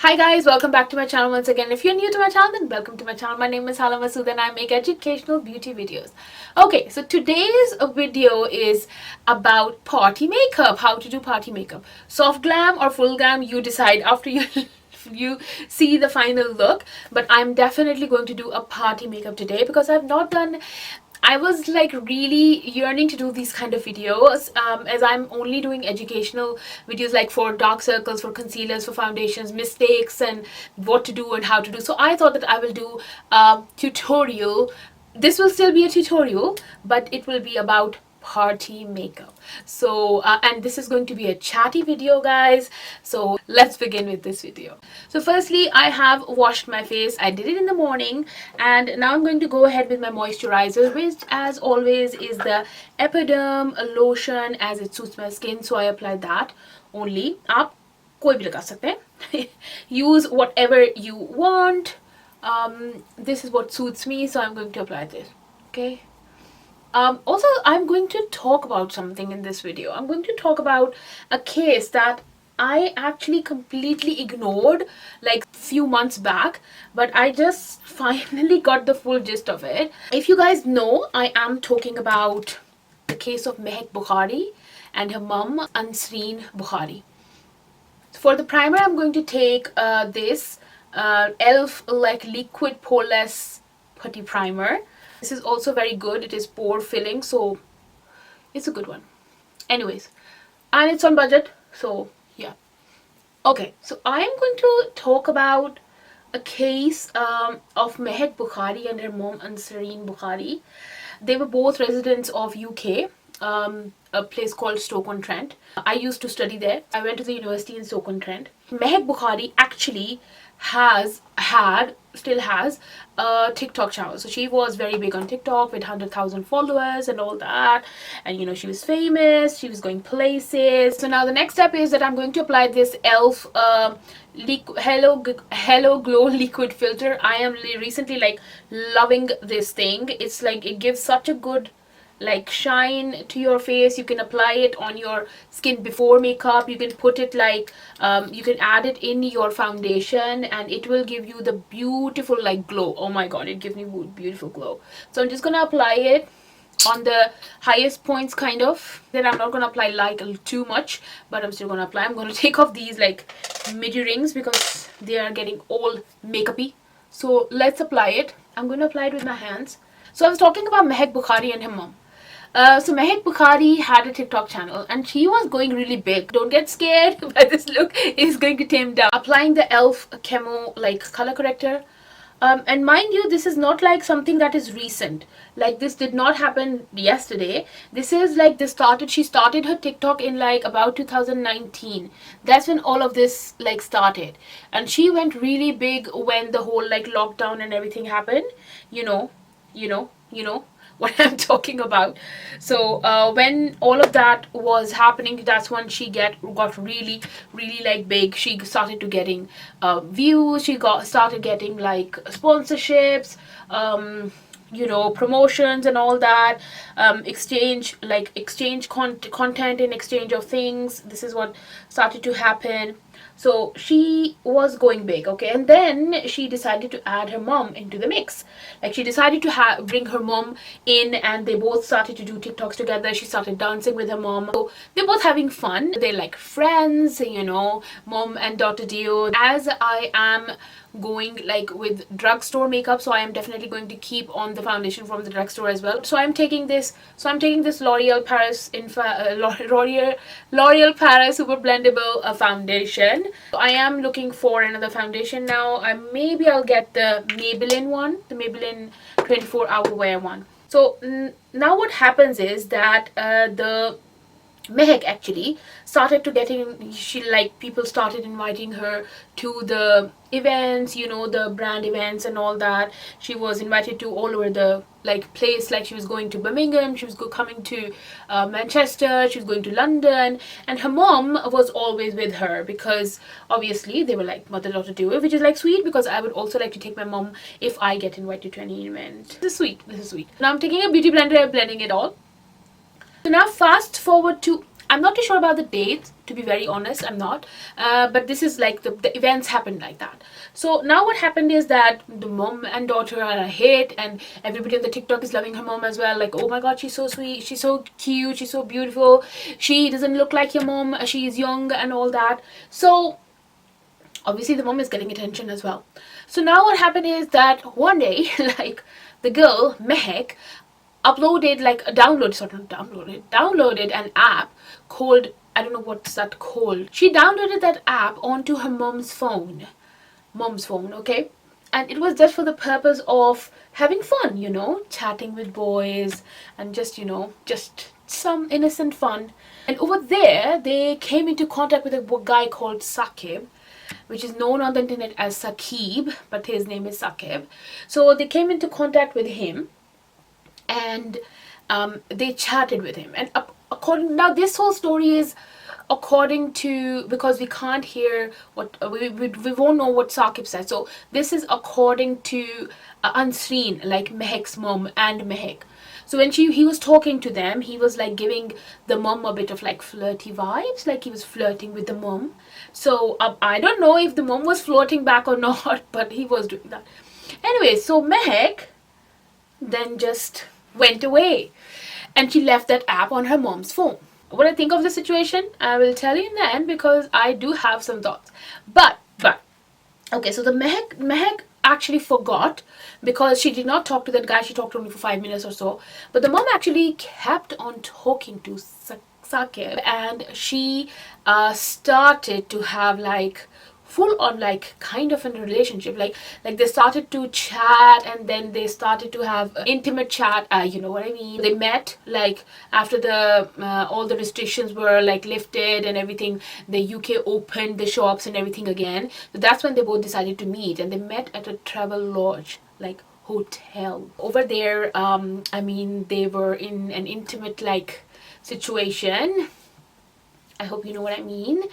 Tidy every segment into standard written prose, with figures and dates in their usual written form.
Hi guys, welcome back to my channel once again. If you're new to my channel, then welcome to my channel. My name is Hala Masood and I make educational beauty videos. Okay, so today's video is about party makeup. How to do party makeup. Soft glam or full glam, you decide after you see the final look. But I'm definitely going to do a party makeup today because I was like really yearning to do these kind of videos as I'm only doing educational videos like for dark circles, for concealers, for foundations, mistakes and what to do and how to do. So I thought that I will do a tutorial. This will still be a tutorial, but it will be about party makeup. So and this is going to be a chatty video, guys, so let's begin with this video. So firstly, I have washed my face. I did it in the morning, and now I'm going to go ahead with my moisturizer, which as always is the Epiderm lotion, as it suits my skin, so I apply that only. आप कोई भी लगा सकते हैं. Use whatever you want. This is what suits me, so I'm going to apply this. Okay. Also, I'm going to talk about something in this video. I'm going to talk about a case that I actually completely ignored like few months back, but I just finally got the full gist of it. If you guys know, I am talking about the case of Mehak Bukhari and her mum, Ansreen Bukhari. For the primer, I'm going to take this e.l.f. like liquid poreless putty primer. This is also very good. It is pore filling, so it's a good one. Anyways, and it's on budget, so yeah. Okay, so I am going to talk about a case of Mehak Bukhari and her mom Ansreen Bukhari. They were both residents of UK, a place called Stoke-on-Trent. I used to study there. I went to the university in Stoke-on-Trent. Mehak Bukhari actually still has a TikTok channel. So she was very big on TikTok with 100,000 followers and all that. And you know, she was famous, she was going places. So now the next step is that I'm going to apply this e.l.f. Hello Glow liquid filter. I am recently like loving this thing. It's like it gives such a good like shine to your face. You can apply it on your skin before makeup. You can put it like you can add it in your foundation and it will give you the beautiful like glow. Oh my god, it gives me beautiful glow. So I'm just gonna apply it on the highest points kind of. Then I'm not gonna apply like too much, but I'm still gonna apply. I'm gonna take off these like midi rings because they are getting all makeupy. So let's apply it. I'm gonna apply it with my hands. So I was talking about Mehak Bukhari and her mom. So Mehak Bukhari had a TikTok channel and she was going really big. Don't get scared by this look. It's going to tame down. Applying the e.l.f. Camo like color corrector. And mind you, this is not like something that is recent. Like this did not happen yesterday. This is like she started her TikTok in like about 2019. That's when all of this like started. And she went really big when the whole like lockdown and everything happened. You know what I'm talking about. So when all of that was happening, that's when she got really like big. She started to getting views. She started getting like sponsorships, promotions and all that, exchange content in exchange of things. This is what started to happen. So she was going big, okay, and then she decided to add her mom into the mix. Like she decided to bring her mom in, and they both started to do TikToks together. She started dancing with her mom. So they're both having fun. They're like friends, mom and daughter duo. As I am going like with drugstore makeup, so I am definitely going to keep on the foundation from the drugstore as well. So I'm taking this L'Oreal Paris L'Oreal Paris Super Blendable foundation. So I am looking for another foundation now. Maybe I'll get the Maybelline one, the Maybelline 24-hour wear one. So now what happens is that the Mehak actually started to people started inviting her to the events, the brand events and all that. She was invited to all over the place. Like she was going to Birmingham, she was coming to Manchester, she was going to London, and her mom was always with her because obviously they were like mother-daughter duo, which is like sweet because I would also like to take my mom if I get invited to any event. This is sweet. Now I'm taking a beauty blender and blending it all. So now fast forward to I'm not too sure about the dates, to be very honest, I'm not. But this is like the events happened like that. So now what happened is that the mom and daughter are a hit, and everybody on the TikTok is loving her mom as well. Like, oh my god, she's so sweet, she's so cute, she's so beautiful. She doesn't look like your mom, she is young and all that. So obviously the mom is getting attention as well. So now what happened is that one day, like the girl, Mehak, uploaded like downloaded an app called, I don't know what's that called. She downloaded that app onto her mom's phone, okay? And it was just for the purpose of having fun, chatting with boys and just, just some innocent fun. And over there, they came into contact with a guy called Sakib, which is known on the internet as Sakib, but his name is Sakib. So they came into contact with him, and they chatted with him. And according, now this whole story is according to, because we can't hear what we won't know what Sakib said, so this is according to Unsreen, like Mehak's mom and Mehak. So when he was talking to them, he was like giving the mom a bit of like flirty vibes, like he was flirting with the mom. So I don't know if the mom was flirting back or not, but he was doing that. Anyway, so Mehak then just went away, and she left that app on her mom's phone. What I think of the situation, I will tell you in the end, because I do have some thoughts. But okay, so the Mehak actually forgot, because she did not talk to that guy. She talked only for 5 minutes or so. But the mom actually kept on talking to Sakib, and she started to have like full on like kind of a relationship, like they started to chat, and then they started to have intimate chat, you know what I mean. They met like after the all the restrictions were like lifted and everything, the UK opened the shops and everything again. So that's when they both decided to meet, and they met at a travel lodge, like hotel over there. I mean, they were in an intimate like situation. I hope you know what I mean.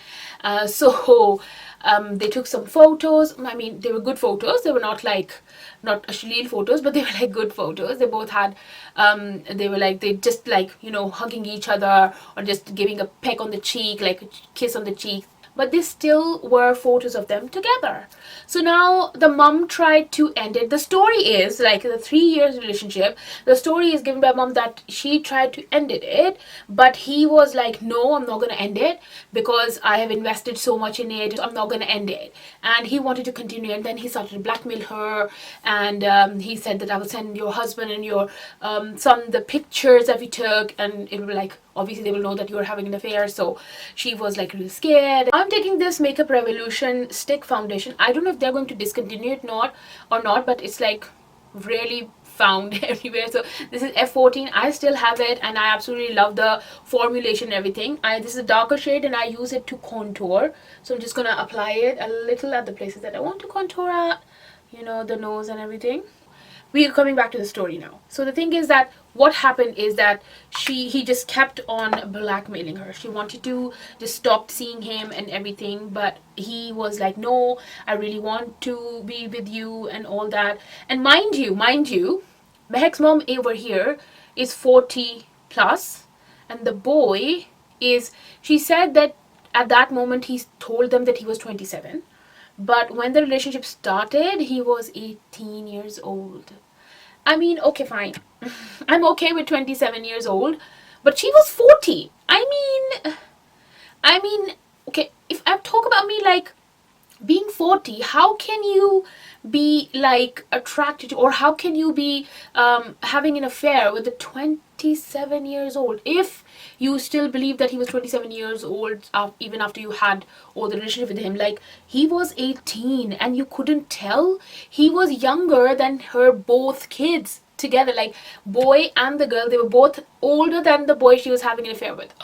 They took some photos. I mean, they were good photos. They were not Ashleel photos, but they were like good photos. They both had, they just like, hugging each other, or just giving a peck on the cheek, like a kiss on the cheek. But they still were photos of them together. So now the mom tried to end it. The story is like the 3 years relationship. The story is given by mom that she tried to end it, but he was like, no, I'm not going to end it, because I have invested so much in it. I'm not going to end it. And he wanted to continue, and then he started to blackmail her, and he said that I will send your husband and your son the pictures that we took, and it will like, obviously they will know that you are having an affair. So she was like really scared. I'm taking this Makeup Revolution stick foundation. I don't know if they're going to discontinue it or not, but it's like really found everywhere. So this is F14. I still have it, and I absolutely love the formulation and everything. This is a darker shade, and I use it to contour. So I'm just gonna apply it a little at the places that I want to contour at, the nose and everything. We are coming back to the story now. So the thing is that what happened is that he just kept on blackmailing her. She wanted to just stop seeing him and everything, but he was like, no, I really want to be with you and all that. And mind you, Mehak's mom over here is 40 plus, and the boy is, she said that at that moment he told them that he was 27. But when the relationship started, he was 18 years old. I mean, okay, fine. I'm okay with 27 years old, but she was 40. I mean, okay, if I talk about me like being 40, how can you be like attracted to, or how can you be having an affair with a 27 years old if you still believe that he was 27 years old even after you had all the relationship with him? Like, he was 18 and you couldn't tell? He was younger than her both kids together, like boy and the girl. They were both older than the boy she was having an affair with.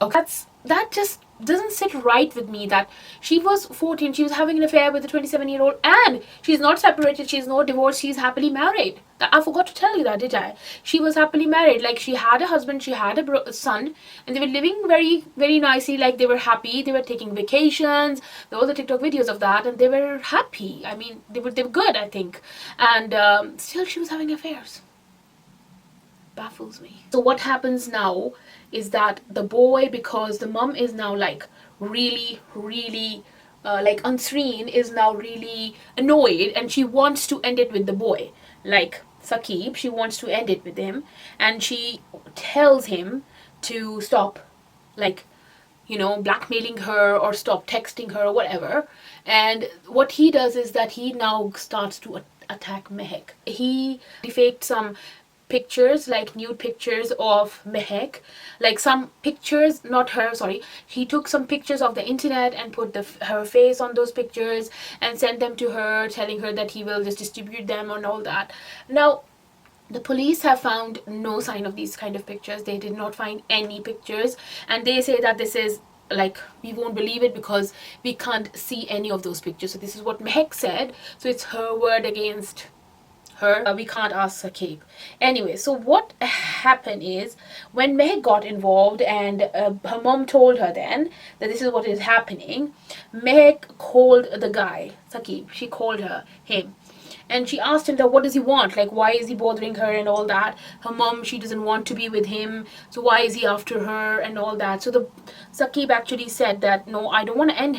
Okay, that just doesn't sit right with me, that she was 14, she was having an affair with a 27-year-old, and she's not separated, she's not divorced, she's happily married. I forgot to tell you that, did I? She was happily married. Like, she had a husband, she had a son, and they were living very, very nicely. Like, they were happy, they were taking vacations, there were all the TikTok videos of that, and they were happy. I mean, they were good, I think. And still she was having affairs. Baffles me. So what happens now is that the boy, because the mom is now like really like Unsreen is now really annoyed, and she wants to end it with the boy, like Sakib. She wants to end it with him, and she tells him to stop, like, blackmailing her, or stop texting her or whatever. And what he does is that he now starts to attack Mehak. He faked some pictures, like nude pictures of Mehak, like some pictures, not her, sorry. He took some pictures of the internet and put her face on those pictures and sent them to her, telling her that he will just distribute them and all that. Now, the police have found no sign of these kind of pictures. They did not find any pictures, and they say that this is like, we won't believe it because we can't see any of those pictures. So this is what Mehak said. So it's her word against her. We can't ask Sakib. Anyway, so what happened is, when Mehak got involved and her mom told her then that this is what is happening, Mehak called the guy, Sakib. She called him, and she asked him that what does he want, like why is he bothering her and all that. Her mom, she doesn't want to be with him, so why is he after her and all that. So the Sakib actually said that no, I don't want to end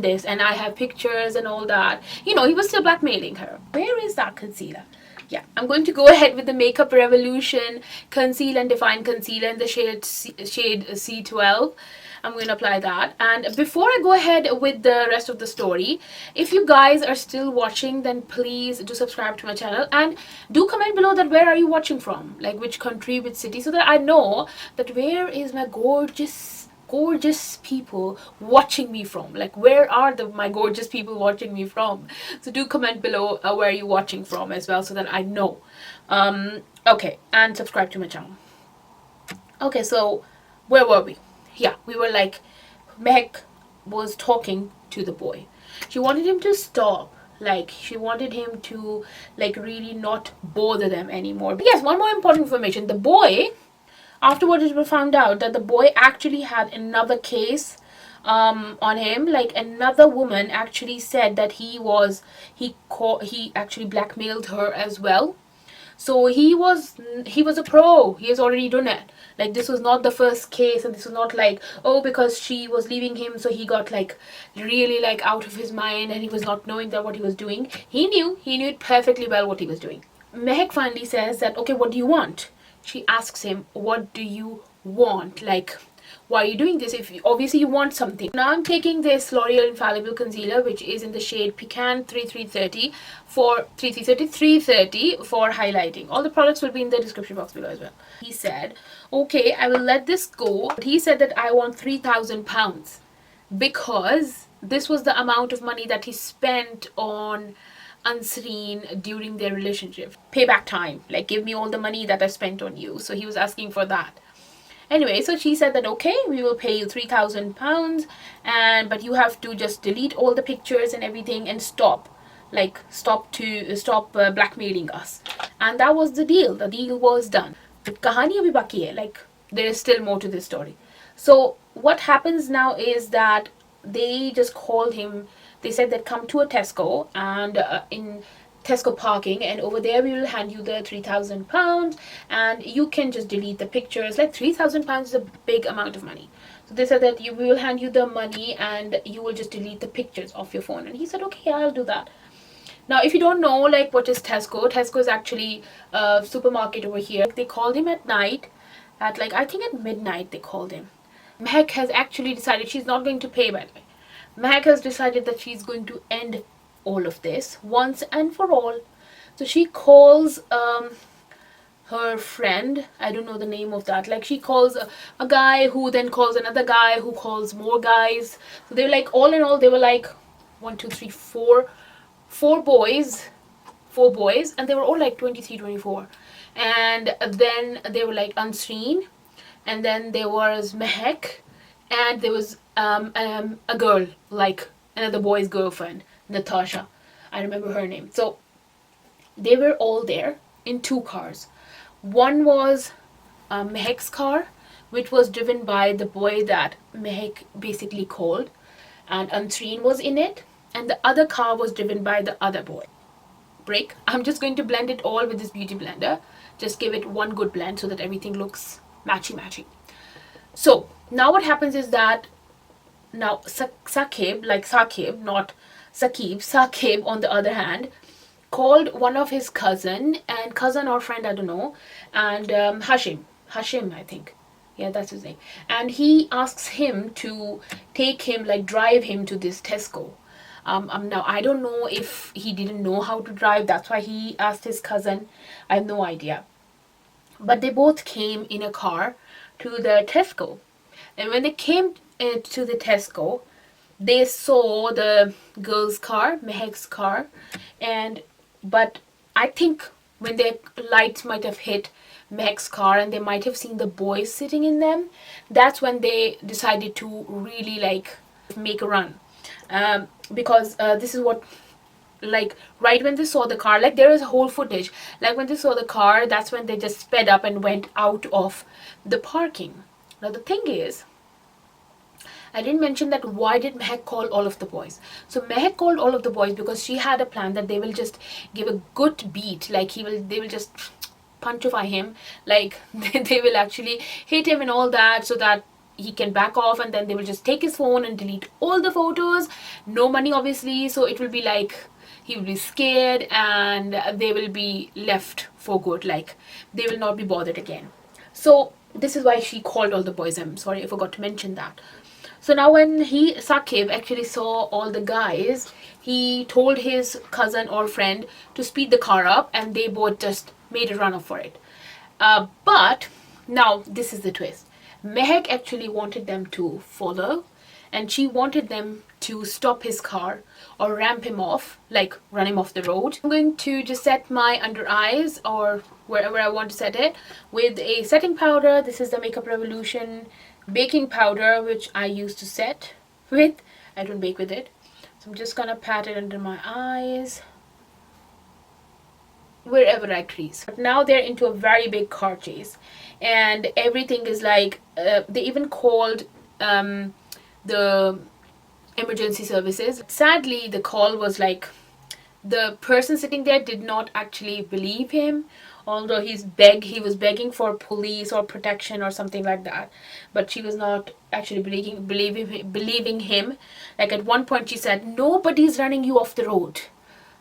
this, and I have pictures and all that. He was still blackmailing her. Where is that concealer? Yeah, I'm going to go ahead with the Makeup Revolution Conceal and Define Concealer in the shade C12. I'm going to apply that. And before I go ahead with the rest of the story, if you guys are still watching, then please do subscribe to my channel, and do comment below that where are you watching from, like which country, which city, so that I know that where is my gorgeous people watching me from, like where are my gorgeous people watching me from. So do comment below where you're watching from as well, so that I know. Okay, and subscribe to my channel. Okay, so where were we? Yeah, we were like, Mehak was talking to the boy. She wanted him to stop, like she wanted him to like really not bother them anymore. But yes, one more important information. The boy, afterwards it was found out that the boy actually had another case on him. Like another woman actually said that he actually blackmailed her as well. So he was a pro. He has already done it. Like this was not the first case, and this was not like, oh, because she was leaving him, so he got like really like out of his mind and he was not knowing that what he was doing. He knew it perfectly well what he was doing. Mehak finally says that, okay, what do you want? She asks him, what do you want? Like, why are you doing this? If obviously you want something. Now I'm taking this L'Oreal Infallible Concealer, which is in the shade Pecan 3330 for 330 for highlighting. All the products will be in the description box below as well. He said, okay, I will let this go. But he said that I want £3,000 because this was the amount of money that he spent on Unsreen during their relationship. Payback time, like give me all the money that I spent on you. So he was asking for that. Anyway, so she said that okay, we will pay you £3,000, but you have to just delete all the pictures and everything and stop blackmailing us. And that was the deal. The deal was done. But kahani abhi baki hai, like there is still more to this story. So what happens now is that they just called him. They said that come to a Tesco, and in Tesco parking, and over there we will hand you the £3,000 and you can just delete the pictures. Like £3,000 is a big amount of money. So they said that we will hand you the money and you will just delete the pictures off your phone. And he said, okay, I'll do that. Now, if you don't know like what is Tesco, Tesco is actually a supermarket over here. They called him at night, at like I think at midnight they called him. Mehak has actually decided she's not going to pay, by the way. Mehak has decided that she's going to end all of this once and for all. So she calls her friend, I don't know the name of that, like she calls a guy who then calls another guy who calls more guys. So they were like, all in all they were like 1 2 3 4 boys, and they were all like 23 24. And then they were like Unsreen, and then there was Mehak, and there was a girl, like another boy's girlfriend, Natasha. I remember her name. So they were all there in 2 cars. One was Mehak's car, which was driven by the boy that Mehak basically called, and Unsreen was in it, and the other car was driven by the other boy. Break. I'm just going to blend it all with this beauty blender. Just give it one good blend so that everything looks matchy. So now what happens is that now Saqib, like Saqib, not Saqib, Saqib on the other hand, called one of his cousin or friend, I don't know, and Hashim, I think. Yeah, that's his name. And he asks him to take him, like drive him to this Tesco. Now I don't know if he didn't know how to drive. That's why he asked his cousin. I have no idea. But they both came in a car to the Tesco. And when they came to the Tesco, they saw the girl's car, Mehak's car, and but I think when their lights might have hit Mehak's car and they might have seen the boys sitting in them, that's when they decided to really like make a run. Because this is what, like right when they saw the car, like there is a whole footage, like when they saw the car, that's when they just sped up and went out of the parking. Now the thing is, I didn't mention that why did Mehak call all of the boys. So Mehak called all of the boys because she had a plan that they will just give a good beat, like they will just punctify him, like they will actually hit him and all that, so that he can back off, and then they will just take his phone and delete all the photos. No money obviously, so it will be like he will be scared and they will be left for good, like they will not be bothered again. So this is why she called all the boys. I'm sorry, I forgot to mention that. So now when Saqib actually saw all the guys, he told his cousin or friend to speed the car up, and they both just made a run off for it. But now this is the twist. Mehak actually wanted them to follow, and she wanted them to stop his car or ramp him off, like run him off the road. I'm going to just set my under eyes or wherever I want to set it with a setting powder. This is the Makeup Revolution baking powder, which I used to set with. I don't bake with it. So I'm just gonna pat it under my eyes, wherever I crease. But now they're into a very big car chase, and everything is like they even called the emergency services. Sadly, the call was like the person sitting there did not actually believe him, although he was begging for police or protection or something like that, but she was not actually believing him. Like at one point she said, nobody's running you off the road.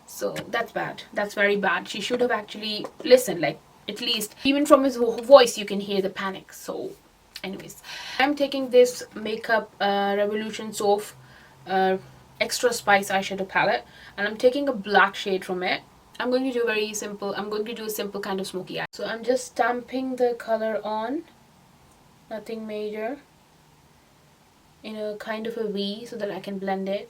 So that's bad, that's very bad. She should have actually listened, like at least even from his voice you can hear the panic. So anyways, I'm taking this Makeup Revolution Soft Extra Spice eyeshadow palette, and I'm taking a black shade from it. I'm going to do a simple kind of smoky eye. So I'm just stamping the color on, nothing major, in a kind of a V so that I can blend it.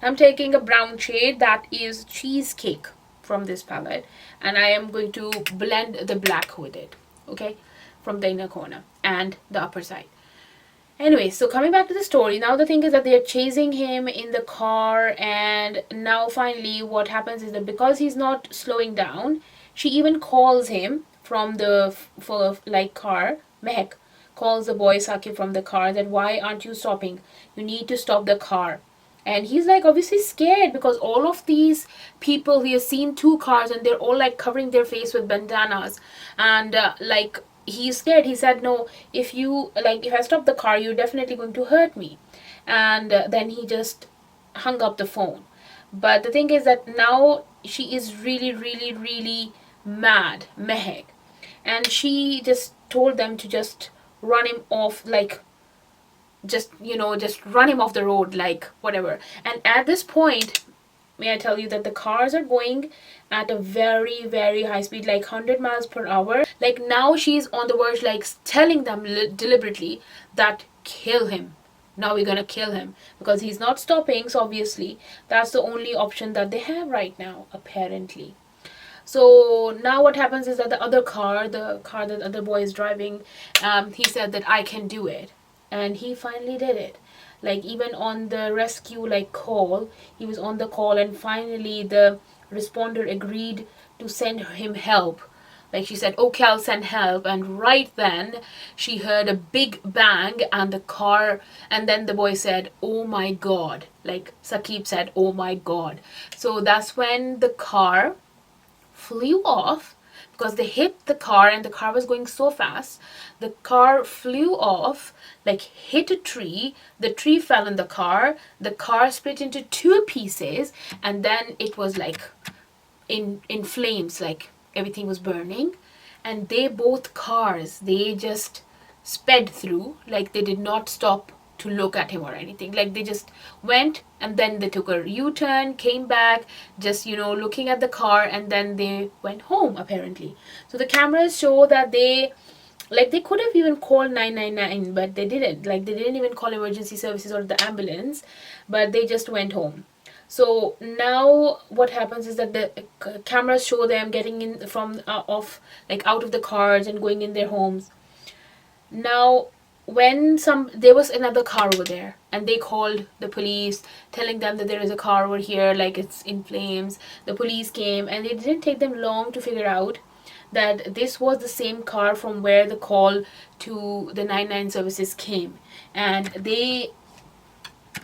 I'm taking a brown shade that is Cheesecake from this palette, and I am going to blend the black with it, okay, from the inner corner and the upper side. Anyway, so coming back to the story, now the thing is that they are chasing him in the car, and now finally what happens is that because he's not slowing down, she even calls him from the car. Mehak calls the boy Saqib from the car that why aren't you stopping? You need to stop the car. And he's like obviously scared because all of these people, he has seen two cars and they're all like covering their face with bandanas, and like he's scared. He said, no, if I stop the car, you're definitely going to hurt me. And then he just hung up the phone. But the thing is that now she is really, really, really mad, Mehak, and she just told them to just run him off, like just run him off the road, like whatever. And at this point, may I tell you that the cars are going at a very, very high speed, like 100 miles per hour. Like now she's on the verge, like telling them deliberately that kill him. Now we're gonna kill him because he's not stopping. So obviously that's the only option that they have right now, apparently. So now what happens is that the car that the other boy is driving, he said that I can do it. And he finally did it. Like even on the rescue call, he was on the call, and finally the responder agreed to send him help. Like she said, okay, I'll send help. And right then she heard a big bang and the car, and then the boy said, oh my god. Like Saqib said, oh my god. So that's when the car flew off, because they hit the car and the car was going so fast. The car flew off, like hit a tree. The tree fell on the car split into two pieces, and then it was like in flames, like everything was burning. And they both cars, they just sped through, like they did not stop to look at him or anything. Like they just went, and then they took a U-turn, came back, just looking at the car, and then they went home apparently. So the cameras show that they could have even called 999, but they didn't. Like they didn't even call emergency services or the ambulance, but they just went home. So now what happens is that the cameras show them getting in from off, like out of the cars and going in their homes. Now when there was another car over there, and they called the police telling them that there is a car over here, like it's in flames. The police came, and it didn't take them long to figure out that this was the same car from where the call to the 999 services came. And they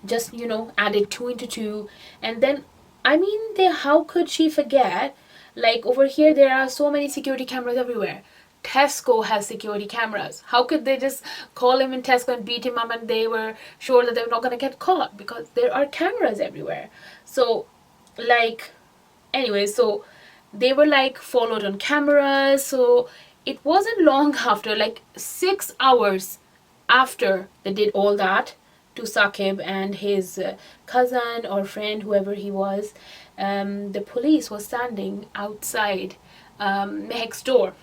just added two into two. And then how could she forget, like over here there are so many security cameras everywhere. Tesco has security cameras. How could they just call him in Tesco and beat him up, and they were sure that they were not going to get caught because there are cameras everywhere? So so they were followed on cameras. So it wasn't long after, 6 hours after they did all that to Saqib and his cousin or friend, whoever he was, the police was standing outside Mehak's door.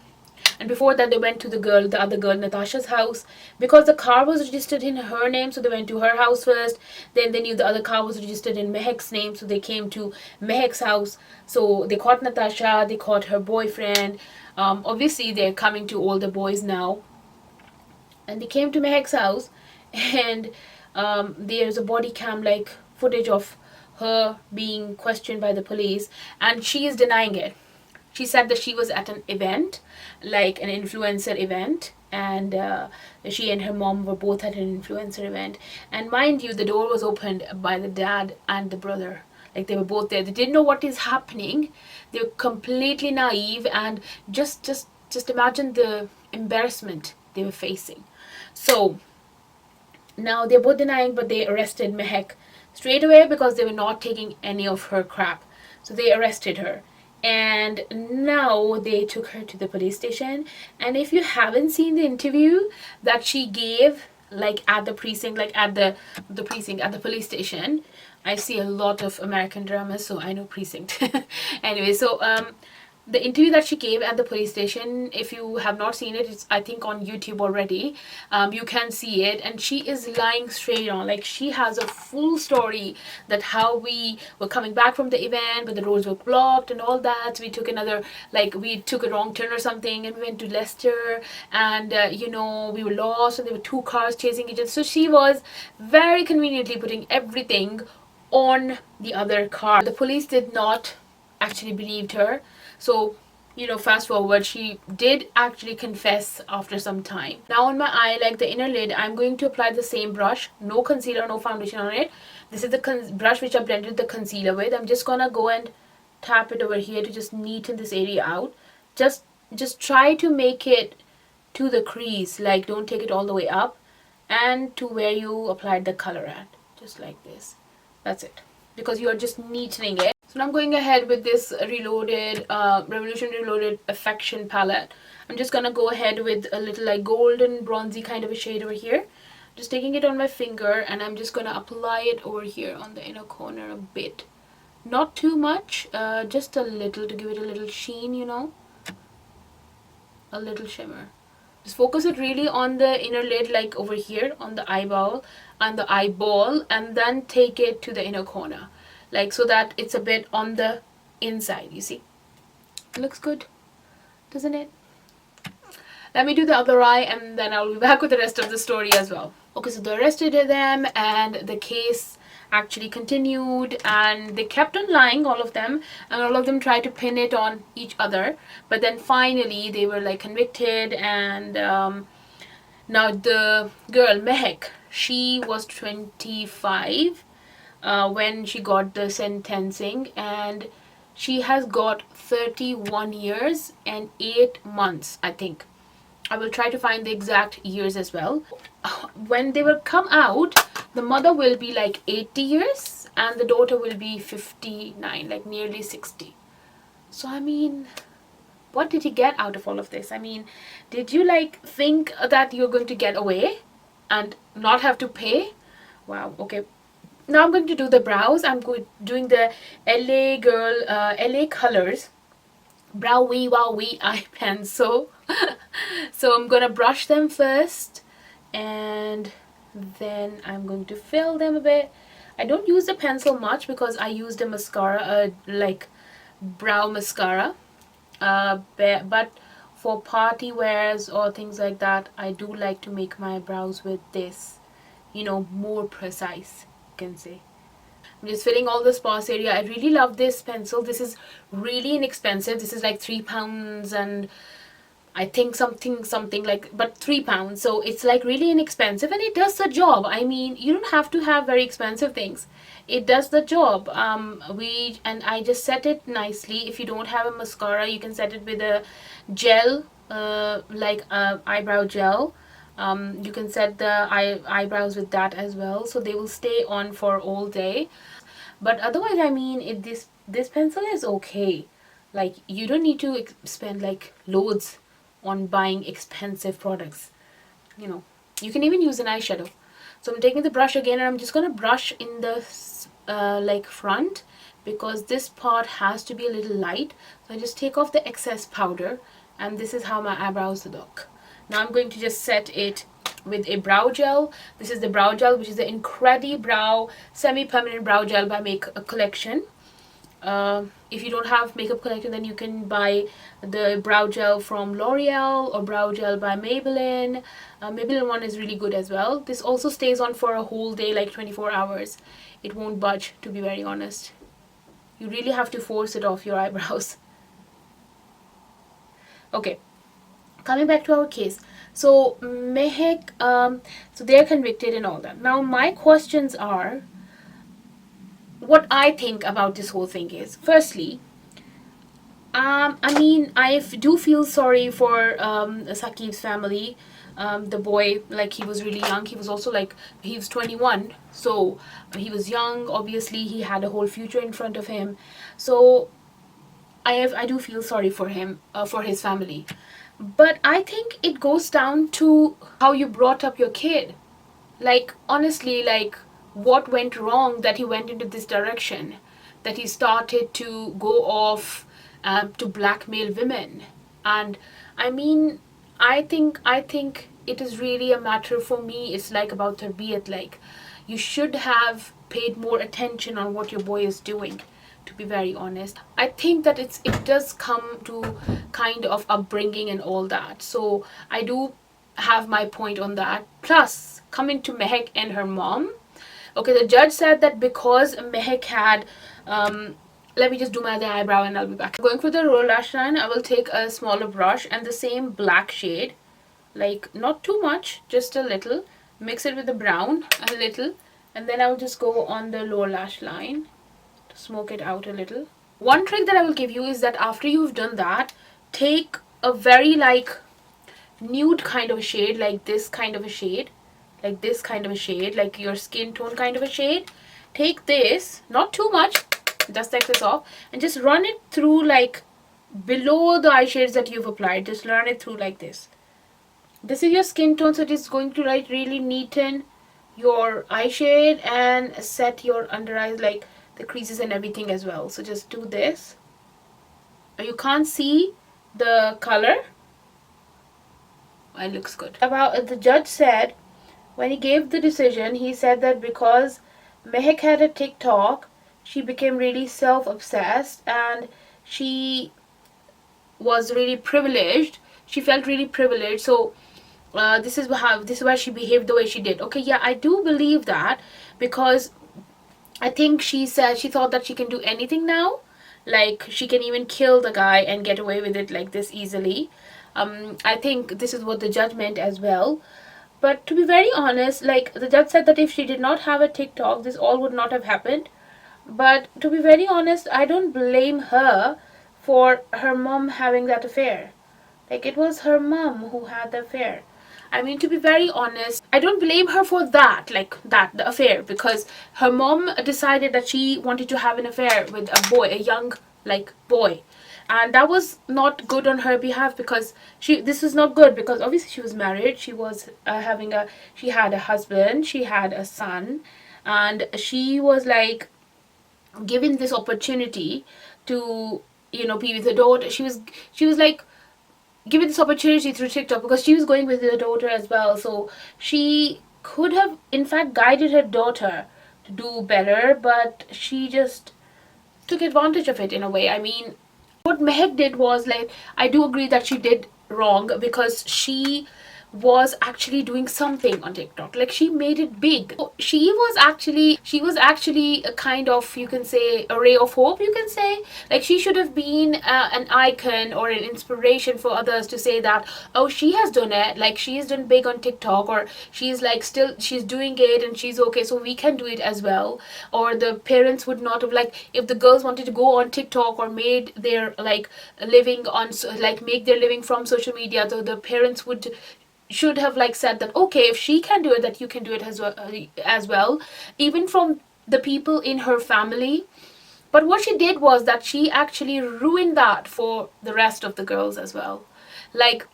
And before that, they went to the other girl, Natasha's house, because the car was registered in her name. So they went to her house first. Then they knew the other car was registered in Mehak's name. So they came to Mehak's house. So they caught Natasha. They caught her boyfriend. Obviously, they're coming to all the boys now. And they came to Mehak's house. And there's a body cam footage of her being questioned by the police. And she is denying it. She said that she was at an event, like an influencer event, and she and her mom were both at an influencer event. And mind you, the door was opened by the dad and the brother. Like they were both there. They didn't know what is happening. They were completely naive, and just imagine the embarrassment they were facing. So now they're both denying, but they arrested Mehak straight away because they were not taking any of her crap. So they arrested her. And now they took her to the police station. And if you haven't seen the interview that she gave, at the precinct, at the precinct, at the police station, I see a lot of American dramas, so I know precinct. Anyway, so the interview that she gave at the police station, if you have not seen it, it's I think on YouTube already. You can see it, and she is lying straight on. She has a full story that how we were coming back from the event, but the roads were blocked and all that. So we took we took a wrong turn or something, and we went to Leicester, and we were lost, and there were two cars chasing each other. So she was very conveniently putting everything on the other car. The police did not actually believe her. So, fast forward, she did actually confess after some time. Now on my eye, the inner lid, I'm going to apply the same brush. No concealer, no foundation on it. This is the brush which I blended the concealer with. I'm just gonna go and tap it over here to just neaten this area out. Just try to make it to the crease. Don't take it all the way up. And to where you applied the color at. Just like this. That's it. Because you are just neatening it. So now I'm going ahead with this Revolution Reloaded Affection palette. I'm just going to go ahead with a little golden bronzy kind of a shade over here. Just taking it on my finger, and I'm just going to apply it over here on the inner corner a bit. Not too much, just a little to give it a little sheen, a little shimmer. Just focus it really on the inner lid, over here on the eyeball, and then take it to the inner corner. So that it's a bit on the inside, you see. It looks good, doesn't it? Let me do the other eye, and then I'll be back with the rest of the story as well. Okay, so they arrested them, and the case actually continued, and they kept on lying, all of them, and all of them tried to pin it on each other. But then finally they were convicted, and now the girl Mehak, she was 25 when she got the sentencing, and She has got 31 years and 8 months, I think. I will try to find the exact years as well. When they will come out, the mother will be like 80 years and the daughter will be 59, like nearly 60. So I mean, what did you get out of all of this? I mean, did you like think that you're going to get away and not have to pay? Wow, okay. Now I'm going to do the brows. I'm doing the LA girl, LA colors brow wee wow wee eye pencil. So I'm gonna brush them first and then I'm going to fill them a bit. I don't use the pencil much because I used a mascara, like brow mascara, but for party wears or things like that, I do like to make my brows with this, you know, more precise, you can say. I'm just filling all the sparse area. I really love this pencil. This is really inexpensive. This is like £3 and I think something like, but £3. So it's like really inexpensive and it does the job. I mean, you don't have to have very expensive things. It does the job. I just set it nicely. If you don't have a mascara, you can set it with a gel, like eyebrow gel. You can set the eyebrows with that as well, so they will stay on for all day. But otherwise, I mean, this pencil is okay. Like, you don't need to spend like loads on buying expensive products. You know, you can even use an eyeshadow. So I'm taking the brush again and I'm just gonna brush in the like front, because this part has to be a little light. So I just take off the excess powder and this is how my eyebrows look. Now I'm going to just set it with a brow gel. This is the brow gel, which is the Incredi-Brow Semi-Permanent Brow Gel by Makeup Collection. If you don't have Makeup Collection, then you can buy the brow gel from L'Oreal or brow gel by Maybelline. Maybelline one is really good as well. This also stays on for a whole day, like 24 hours. It won't budge, to be very honest. You really have to force it off your eyebrows. Okay, coming back to our case. So Mehak, so they're convicted and all that. Now my questions are, what I think about this whole thing is, firstly, I mean, I do feel sorry for Saqib's family. The boy, like, he was really young. He was also like, he was 21, so he was young. Obviously he had a whole future in front of him. So I do feel sorry for him, for his family. But I think it goes down to how you brought up your kid. Like, honestly, like, what went wrong that he went into this direction? That he started to go off to blackmail women? And I mean, I think it is really a matter, for me, it's like about tarbiyat. Like, you should have paid more attention on what your boy is doing, to be very honest. I think that it does come to kind of upbringing and all that. So I do have my point on that. Plus, coming to Mehak and her mom. Okay, the judge said that because Mehak had, let me just do my other eyebrow and I'll be back. Going for the lower lash line, I will take a smaller brush and the same black shade. Like, not too much, just a little. Mix it with the brown, a little. And then I'll just go on the lower lash line. Smoke it out a little. One trick that I will give you is that after you've done that, take a very like nude kind of a shade, like this kind of a shade, like this kind of a shade, like your skin tone kind of a shade. Take this, not too much, dust excess off, and just run it through like below the eye shades that you've applied. Just run it through like this. This is your skin tone, so it is going to like really neaten your eye shade and set your under eyes, like the creases and everything as well. So just do this. You can't see the color. It looks good. About the judge said, when he gave the decision, he said that because Mehak had a TikTok, she became really self-obsessed and she was really privileged. She felt really privileged. So this is why she behaved the way she did. Okay, yeah, I do believe that, because I think she said she thought that she can do anything now. Like, she can even kill the guy and get away with it like this easily. I think this is what the judge meant as well. But to be very honest, like, the judge said that if she did not have a TikTok, this all would not have happened. But to be very honest, I don't blame her for her mom having that affair. Like, it was her mom who had the affair. I mean, to be very honest, I don't blame her for that, like that, the affair, because her mom decided that she wanted to have an affair with a boy, a young, like, boy. And that was not good on her behalf, because this was not good, because obviously she was married, she was she had a husband, she had a son, and she was like given this opportunity to, be with her daughter. She was like given this opportunity through TikTok, because she was going with her daughter as well. So she could have, in fact, guided her daughter to do better, but she just took advantage of it in a way. I mean, what Mehak did was, like, I do agree that she did wrong, because was actually doing something on TikTok. Like, she made it big. She was actually a kind of, you can say, a ray of hope, you can say. Like, she should have been an icon or an inspiration for others to say that, oh, she has done it, like she's done big on TikTok, or she's like still she's doing it and she's okay, so we can do it as well. Or the parents would not have, like, if the girls wanted to go on TikTok or made their, like, living on, like, make their living from social media, so the parents should have, like, said that, okay, if she can do it, that you can do it as well, even from the people in her family. But what she did was that she actually ruined that for the rest of the girls as well. Like,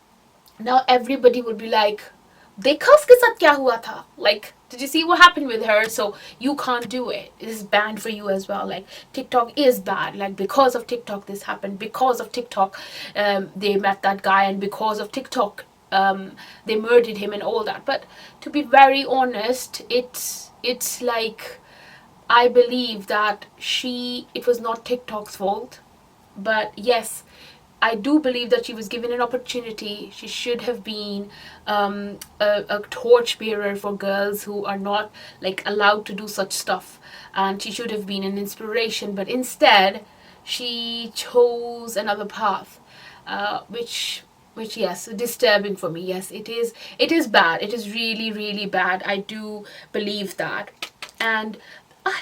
now everybody would be like, देखा उसके साथ क्या हुआ था? Like, did you see what happened with her? So you can't do it. It is banned for you as well. Like, TikTok is bad. Like, because of TikTok this happened. Because of TikTok, they met that guy, and because of TikTok, they murdered him and all that. But to be very honest, it's like, I believe that it was not TikTok's fault. But yes, I do believe that she was given an opportunity. She should have been a torchbearer for girls who are not, like, allowed to do such stuff, and she should have been an inspiration. But instead, she chose another path, which yes, disturbing for me. Yes, it is. It is bad. It is really, really bad. I do believe that. And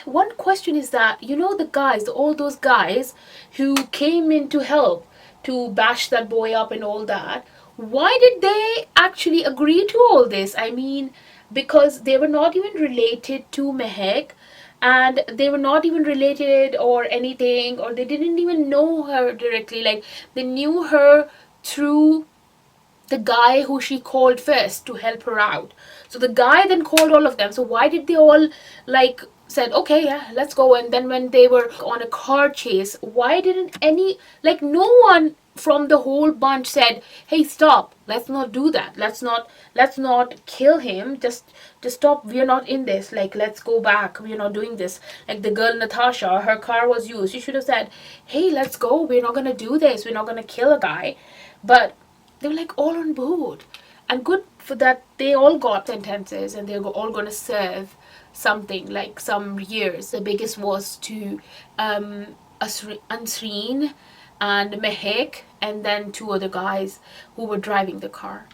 one question is that, the guys, all those guys who came in to help to bash that boy up and all that, why did they actually agree to all this? I mean, because they were not even related to Mehak, and they were not even related or anything, or they didn't even know her directly. Like, they knew her through the guy who she called first to help her out. So the guy then called all of them. So why did they all, like, said, okay, yeah, let's go? And then when they were on a car chase, why didn't no one from the whole bunch said, hey, stop, let's not do that, let's not kill him, just stop, we're not in this, like, let's go back, we're not doing this. Like, the girl Natasha, her car was used, she should have said, hey, let's go, we're not gonna do this, we're not gonna kill a guy. But they were, like, all on board, and good for that, they all got sentences, and they're all going to serve something, like, some years. The biggest was to Ansreen and Mehak, and then two other guys who were driving the car.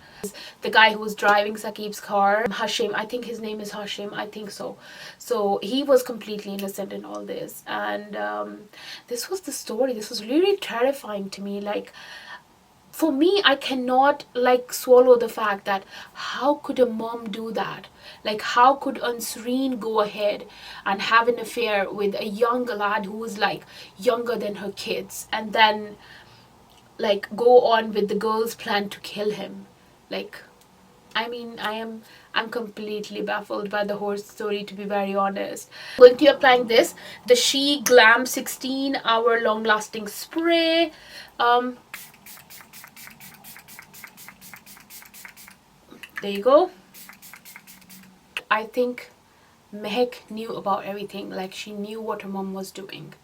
The guy who was driving Saqib's car, Hashim, I think his name is Hashim, I think so. So he was completely innocent in all this. And this was the story. This was really terrifying to me. Like, for me, I cannot, like, swallow the fact that how could a mom do that? Like, how could Ansreen go ahead and have an affair with a young lad who was, like, younger than her kids, and then, like, go on with the girl's plan to kill him? Like, I mean, I'm completely baffled by the whole story, to be very honest. Going to be applying this, the She Glam 16-hour long-lasting spray. There you go. I think Mehak knew about everything. Like, she knew what her mom was doing.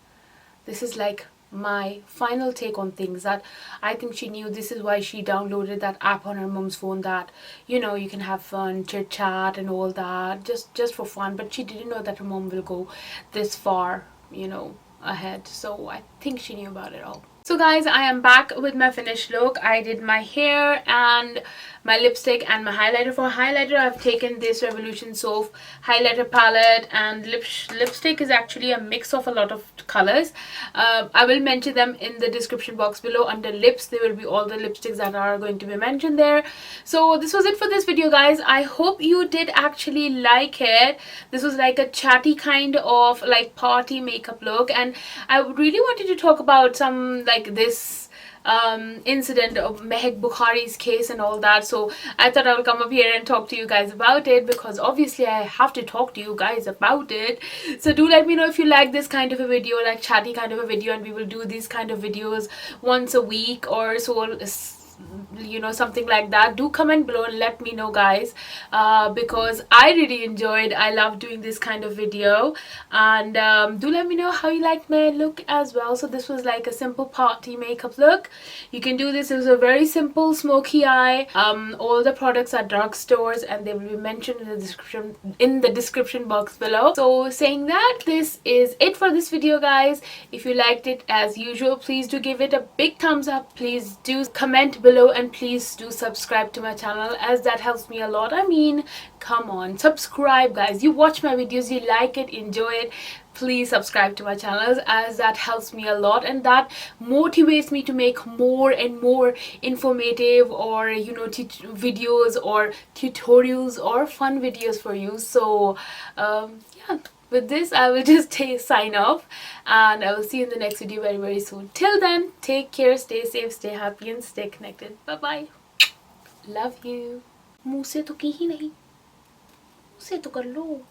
This is, like, my final take on things, that I think she knew. This is why she downloaded that app on her mom's phone, that, you can have fun, chit chat and all that, just for fun. But she didn't know that her mom will go this far, ahead. So I think she knew about it all. So guys, I am back with my finished look. I did my hair and my lipstick and my highlighter. For highlighter, I've taken this Revolution Soap highlighter palette, and lipstick is actually a mix of a lot of colors. I will mention them in the description box below. Under lips, there will be all the lipsticks that are going to be mentioned there. So this was it for this video, guys. I hope you did actually like it. This was like a chatty kind of like party makeup look, and I really wanted to talk about some like this incident of Mehak Bukhari's case and all that. So I thought I would come up here and talk to you guys about it, because obviously I have to talk to you guys about it. So do let me know if you like this kind of a video, like chatty kind of a video, and we will do these kind of videos once a week or so, you know, something like that. Do comment below and let me know, guys, because I really enjoyed, I love doing this kind of video. And do let me know how you liked my look as well. So this was like a simple party makeup look. You can do this. It was a very simple smoky eye. All the products are drugstores, and they will be mentioned in the description box below. So saying that, this is it for this video, guys. If you liked it, as usual, please do give it a big thumbs up. Please do comment below, and please do subscribe to my channel, as that helps me a lot. I mean, come on, subscribe, guys. You watch my videos, you like it, enjoy it, please subscribe to my channel, as that helps me a lot, and that motivates me to make more and more informative, or you know, videos or tutorials or fun videos for you. So yeah, with this I will just sign off, and I will see you in the next video very, very soon. Till then, take care, stay safe, stay happy, and stay connected. Bye bye. Love you. मुंह से तो की ही नहीं, मुंह से तो कर लो.